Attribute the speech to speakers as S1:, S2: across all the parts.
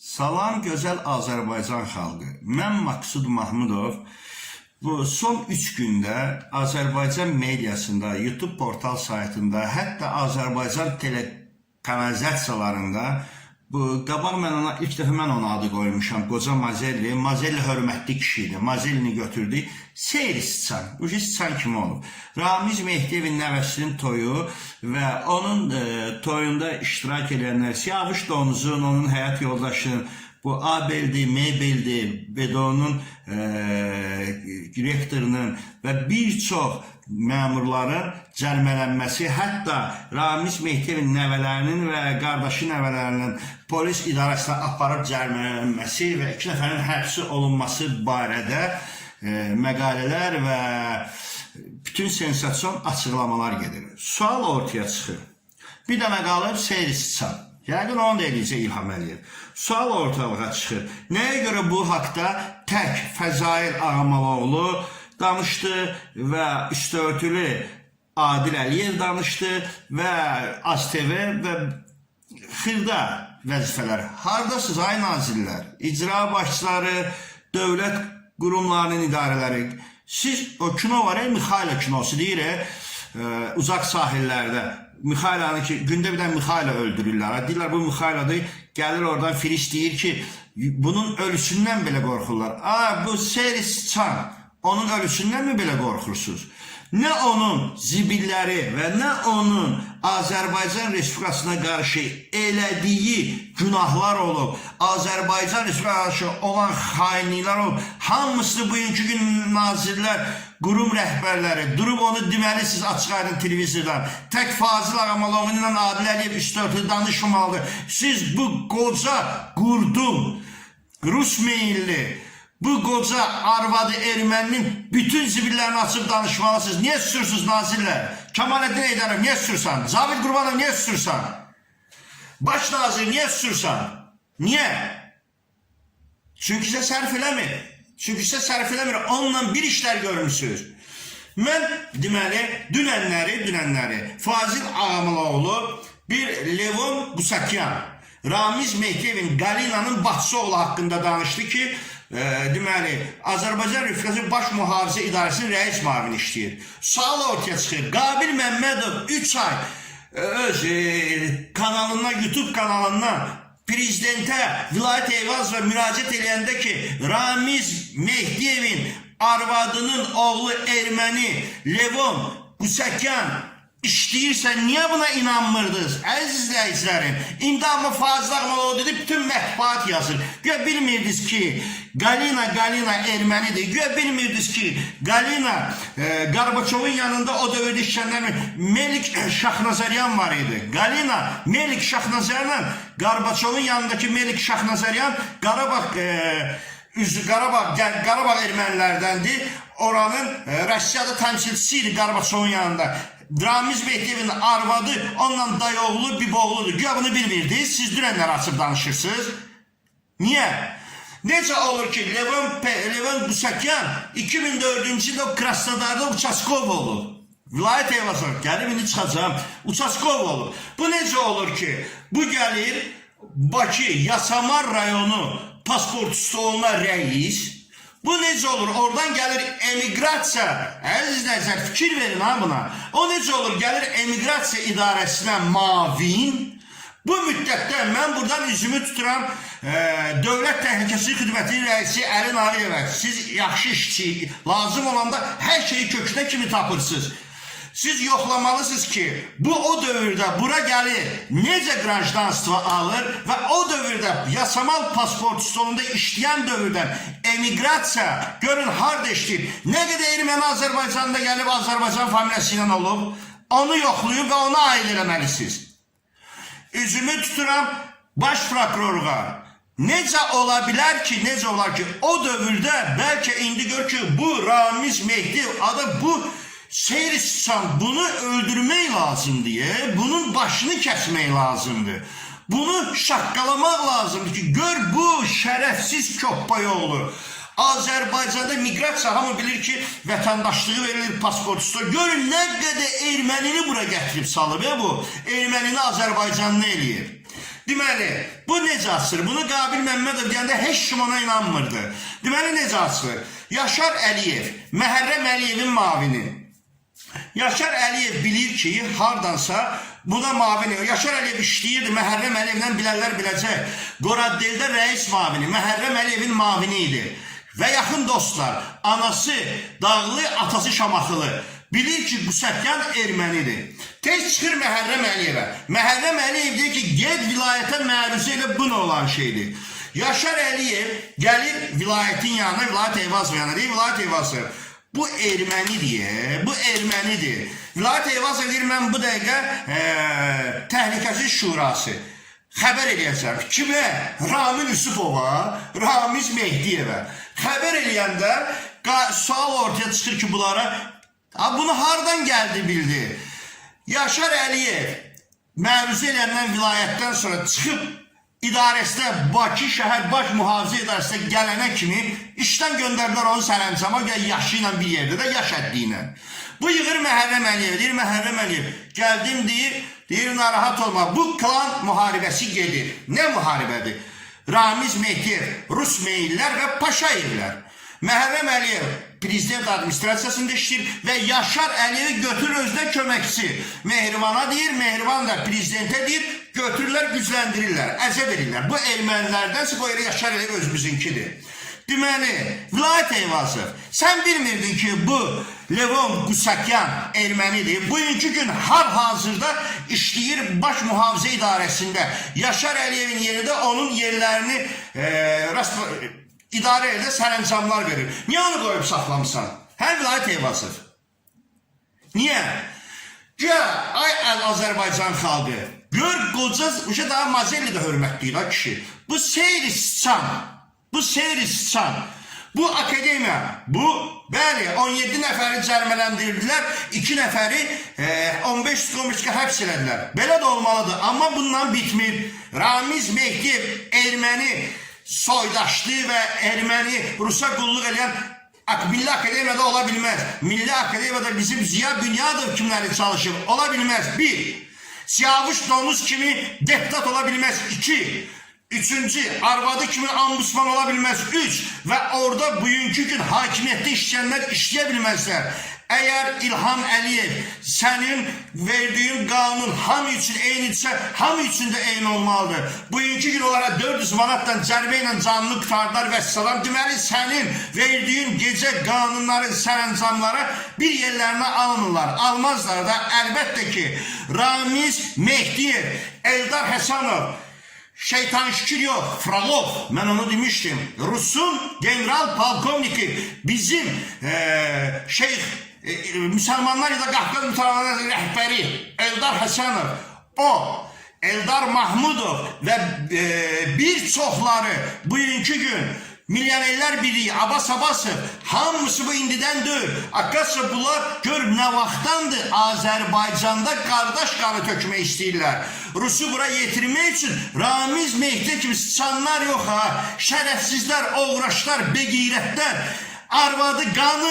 S1: Salam gözəl Azərbaycan xalqı. Mən Maksud Mahmudov. Bu son 3 gündə Azərbaycan mediasında, YouTube portal saytında, hətta Azərbaycan telekanalizasiyalarında qabaq mən ona ilk dəfə adı qoymuşam. Qoca Mazelli. Mazelli hörmətli kişiydi. Mazellini götürdü. Seyri sıçan. Bu şey sıçan kimi olub. Ramiz Mehdiyevin nəvəsinin toyu və onun toyunda iştirak edənlər, Siyavuş Donuzun, onun həyat yoldaşının, bu Abel'di, Mebel'di, Bedon'un rektorunun və bir çox məmurların cərmələnməsi, hətta Ramiz Mehdiyevin nəvələrinin və qardaşı nəvələrinin polis idarəsinə aparıb cərmələnməsi və 2 nəfərin həbsi olunması barədə məqalələr və bütün sensasyon açıqlamalar gedir. Sual ortaya çıxır. Bir dənə qalıb seyri sıçan. Yəqin onu da eləyəcək İlham Əliyev. Sual ortalığa çıxır. Nəyə görə bu haqda tək Fəzail Ağamalıoğlu danışdı və üstörtülü Adil Əliyev danışdı və AzTV və xırda vəzifələr. Hardasınız ay nazirlər, icra başçıları, dövlət qurumlarının idarələri. Siz o kino var, Mixayla kinosu deyir, uzaq sahillərdə. Mixaylanı ki, gündə bir dənə Mixayla öldürürlər. Deyirlər bu Mixayladır, gəlir oradan Firiş deyir ki, bunun ölüsündən belə qorxurlar. Bu seyri sıçan, onun ölüsündən mi belə qorxursunuz? Nə onun zibilləri və nə onun Azərbaycan Respublikasına qarşı elədiyi günahlar olub, Azərbaycan Respublikasına qarşı olan xainliklər olub, hamısı bugünkü gün nazirlər, qurum rəhbərləri durub onu deməlisiniz açıq aydın televizordan. Tək Fazil Ağamalıoğlu ilə Adil Əliyev üstörtülü danışmalıdır. Siz bu qoca qurdum, Rus meyilli, bu qoca arvadı erməninin bütün zibillərini açıb danışmalısınız. Niyə susursunuz nazirlər? Kemalettin Eydarov niyə susursan? Zavid Qurbanov niyə susursan? Baş nazir niyə susursan? Niyə? Çünki sizə sərf eləmir. Çünki sizə sərf eləmir. Onunla bir işlər görmüşsünüz. Mən deməli dünənləri Fazil Ağamalıoğlu bir Levon Qusakyan, Ramiz Mehdiyevin Qalinanın Baxçı oğlu haqqında danışdı ki, deməli, Azərbaycan Respublikası Baş Mühafizə İdarəsinin rəis müavini işləyir. Sual ortaya çıxır. Qabil Məmmədov 3 ay öz kanalından, YouTube kanalından prezidentə Vilayət Eyvazova müraciət edəndə ki, Ramiz Mehdiyevin arvadının oğlu erməni Levon Qusakyan işləyirsə, niyə buna inanmırdınız? Əziz izləyicilərim, indi amma Fazil Ağamalıoğlu dedi, bütün mətbuat yazır. Güya bilmirdiniz ki, Qalina ermənidir. Güya bilmirdiniz ki, Qalina Qarbaçovun yanında o dövrdə işləyənlər Melik Şahnazaryan var idi. Qalina Melik Şahnazaryan, Qarbaçovun yanındakı Melik Şahnazaryan Qarabağ ermənilərdəndir. Oranın Rusiyada təmsilçisi Qarbaçovun yanında. Ramiz Mehdiyevin arvadı onunla dayıoğlu, biboğludur. Güya bunu bilmirdiniz, siz dünənlər açıb danışırsınız. Niyə? Necə olur ki, Levon Qusakyan 2004-cü ildə Krasnodarda Uçaskov olub. Vilayət Eyvazova, gəlib indi çıxacağım, Uçaskov olub. Bu necə olur ki, bu gəlir Bakı, Yasamar rayonu pasportusu olunan rəis. Bu necə olur? Oradan gəlir emigrasiya. Əziz izləyicilər, fikir verin ha buna. O necə olur? Gəlir emigrasiya idarəsinə mavin. Bu müddətdə mən buradan üzümü tuturam Dövlət Təhlükəsizlik Xidmətinin rəisi Əli Nariyevə. Siz yaxşı işçi, lazım olanda hər şeyi kökünə kimi tapırsınız. Siz yoxlamalısınız ki, bu o dövrdə bura gəlir, necə qranjdanstvo alır və o dövrdə yasamal pasport sonunda işləyən dövrdən emigrasiya, görün harada işləyib, nə qədər erməni Azərbaycanda gəlib Azərbaycan familiyası ilə olub, onu yoxlayıb və ona aid eləməlisiniz. Üzümü tuturam baş prokurorluğa. Necə ola bilər ki, o dövrdə bəlkə indi gör ki, bu Ramiz Mehdiyev adı bu seyri sıçan, bunu öldürmək lazımdır, bunun başını kəsmək lazımdır. Bunu şaqqalamaq lazımdır ki, gör bu şərəfsiz köppayoğlu. Azərbaycanda miqrasiya hamı bilir ki, vətəndaşlığı verilir pasportusda. Görün nə qədər ermənini bura gətirib salıb bu. Ermənini Azərbaycanlı eləyir. Deməli, bu necə açılır? Bunu Qabil Məmmədov deyəndə heç kim ona inanmırdı. Deməli, necə açılır? Yaşar Əliyev, Məhərrəm Əliyevin mavini. Yaşar Əliyev bilir ki, hardansa buna mavini. Yaşar Əliyev işləyirdi, Məhərrəm Əliyevdən bilərlər biləcək. Qoraddeldə rəis mavini, Məhərrəm Əliyevin mavini idi. Və yaxın dostlar, anası Dağlı, atası Şamaxılı. Bilir ki, Qusətyan ermənidir. Tez çıxır Məhərrəm Əliyevə. Məhərrəm Əliyev deyir ki, ged vilayətə məruzə ilə bu nə olan şeydir. Yaşar Əliyev gəlir vilayətin yanına, vilayət Eyvazov yanına deyir, vilayət Eyvazov. Bu ermənidir, bu ermənidir. Vilayət Eyvazov deyir, mən bu dəqiqə Təhlükəsizlik Şurası xəbər eləyəcəm. Kimə? Ramin Yusufova, Ramiz Mehdiyevə. Xəbər eləyəndə sual ortaya çıxır ki, bunlara bunu hardan gəldi bildi? Yaşar Əliyev məruzə eləyəndən vilayətdən sonra çıxıb idarəsinə, Bakı şəhər baş mühafizə idarəsinə gələnə kimi işdən göndərdilər onu sərəncama, yaşı ilə bir yerdə də yaş həddi ilə. Bu yığır Məhərrəm Əliyev, deyir Məhərrəm Əliyev, gəldim deyir narahat olma, bu klan müharibəsi gedir. Nə müharibədir? Ramiz Mehdiyev, Rus meyillər və Paşayevlər. Məhərrəm Əliyev prezident administrasiyasında işləyir və Yaşar Əliyevi götürür özünə köməkçi. Mehrimana deyir, Mehriman da prezidentə deyir, götürürlər, gücləndirirlər, əzəb edirlər. Bu ermənilərdənsə bu Yaşar Əliyev özümüzünkidir. Deməli, vilayət Eyvazov, sən bilmirdin ki, bu Levon Qusətyan ermənidir. Bugünkü gün hal-hazırda işləyir baş mühafizə idarəsində. Yaşar Əliyevin yerində onun yerlərini idarə edə sərəncamlar verir. Niyə onu qoyub saxlamısan? Hə, vilayət Eyvazov? Niyə? Ay Azərbaycan xalqı, gör qoca, daha Mazelli də hörmətliyir ha kişi. Bu seyri sıçan, bu seyri sıçan, bu akademiya, bu, bəli, 17 nəfəri cərmələndirdilər, 2 nəfəri 15-15 həbs elədilər. Belə də olmalıdır, amma bundan bitmir. Ramiz Mehdiyev erməni soydaşlı və erməni Rusa qulluq edən Milli Akademiyada ola bilməz. Milli Akademiyada bizim Ziya Bünyadov kimləri çalışır? Ola bilməz. 1. Siyavuş Donuz kimi deputat ola bilməz. 2. Üçüncü, arvadı kimi ambusman ola bilməz. 3. Və orada bugünkü gün hakimiyyətdə işləyənlər işləyə bilməzlər. Əgər İlham Əliyev sənin verdiğin qanun hamı üçün eynidirsə, hamı üçün də eyni olmalıdır. Bugünkü gün onlara 400 manatdan cərimə ilə canını qurtardılar və salam. Deməli, sənin verdiğin gecə qanunların sərəncamları bir yerlərinə almırlar. Almazlar da əlbəttə ki, Ramiz Mehdiyev, Eldar Həsanov, Şeytan Şükür yok, Frolov, ben onu demiştim. Rus'un general polkovniki, bizim Müslümanlar ya da Qafqaz müsəlmanların rəhbəri Eldar Həsanov, o, Eldar Mahmudov və bir çoxları bugünkü gün Milyonerlər Birliği, Abbas Abbasov, hamısı bu indidən deyil. Arkadaşlar bunlar gör nə vaxtdandır Azərbaycanda qardaş qanı tökmək istəyirlər. Rusu bura yetirmək üçün Ramiz Mehdi kimi sıçanlar yox ha. Şərəfsizlər, oğraşlar, beqeyrətlər, arvadı, qanı,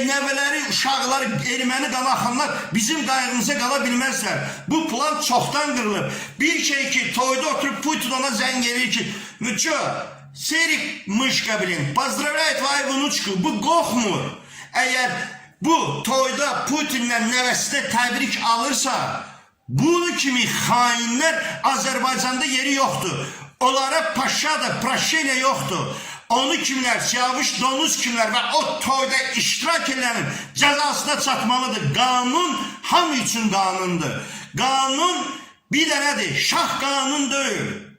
S1: nəvələri, uşaqları, erməni qanı axanlar bizim qayğımıza qala bilməzlər. Bu plan çoxdan qırılıb. Bir şey ki, toyda oturup Putin ona zəng edir ki, Müço, Serik Mışka bilin, pozdravляет твою внучку, bu qorxmur. Əgər bu toyda Putinlə nəvəsinə təbrik alırsa, bu kimi xainlər Azərbaycanda yeri yoxdur. Onlara paşa da, praşeniya yoxdur. Onu kimlər, Siyavuş Donuz kimlər və o toyda iştirak edənin cəzasına çatmalıdır. Qanun hamı üçün qanundur. Qanun bir dənədir, şah qanun deyil.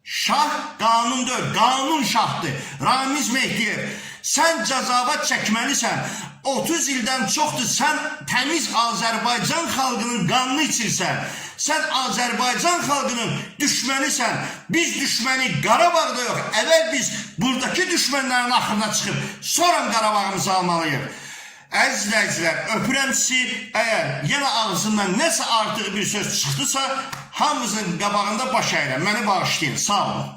S1: Şah qanun deyil, qanun şahdır. Ramiz Mehdiyev, sən cəzavat çəkməlisən. 30 ildən çoxdur sən təmiz Azərbaycan xalqının qanını içirsən. Sən Azərbaycan xalqının düşmənisən. Biz düşməni Qarabağda yox. Əvvəl biz buradakı düşmənlərin axırına çıxıb, sonra Qarabağımızı almalıyıq. Əziz izləyicilər, öpürəm sizi. Əgər yenə ağzından nəsə artıq bir söz çıxdısa, hamımızın qabağında baş əyirəm. Məni bağışlayın. Sağ olun.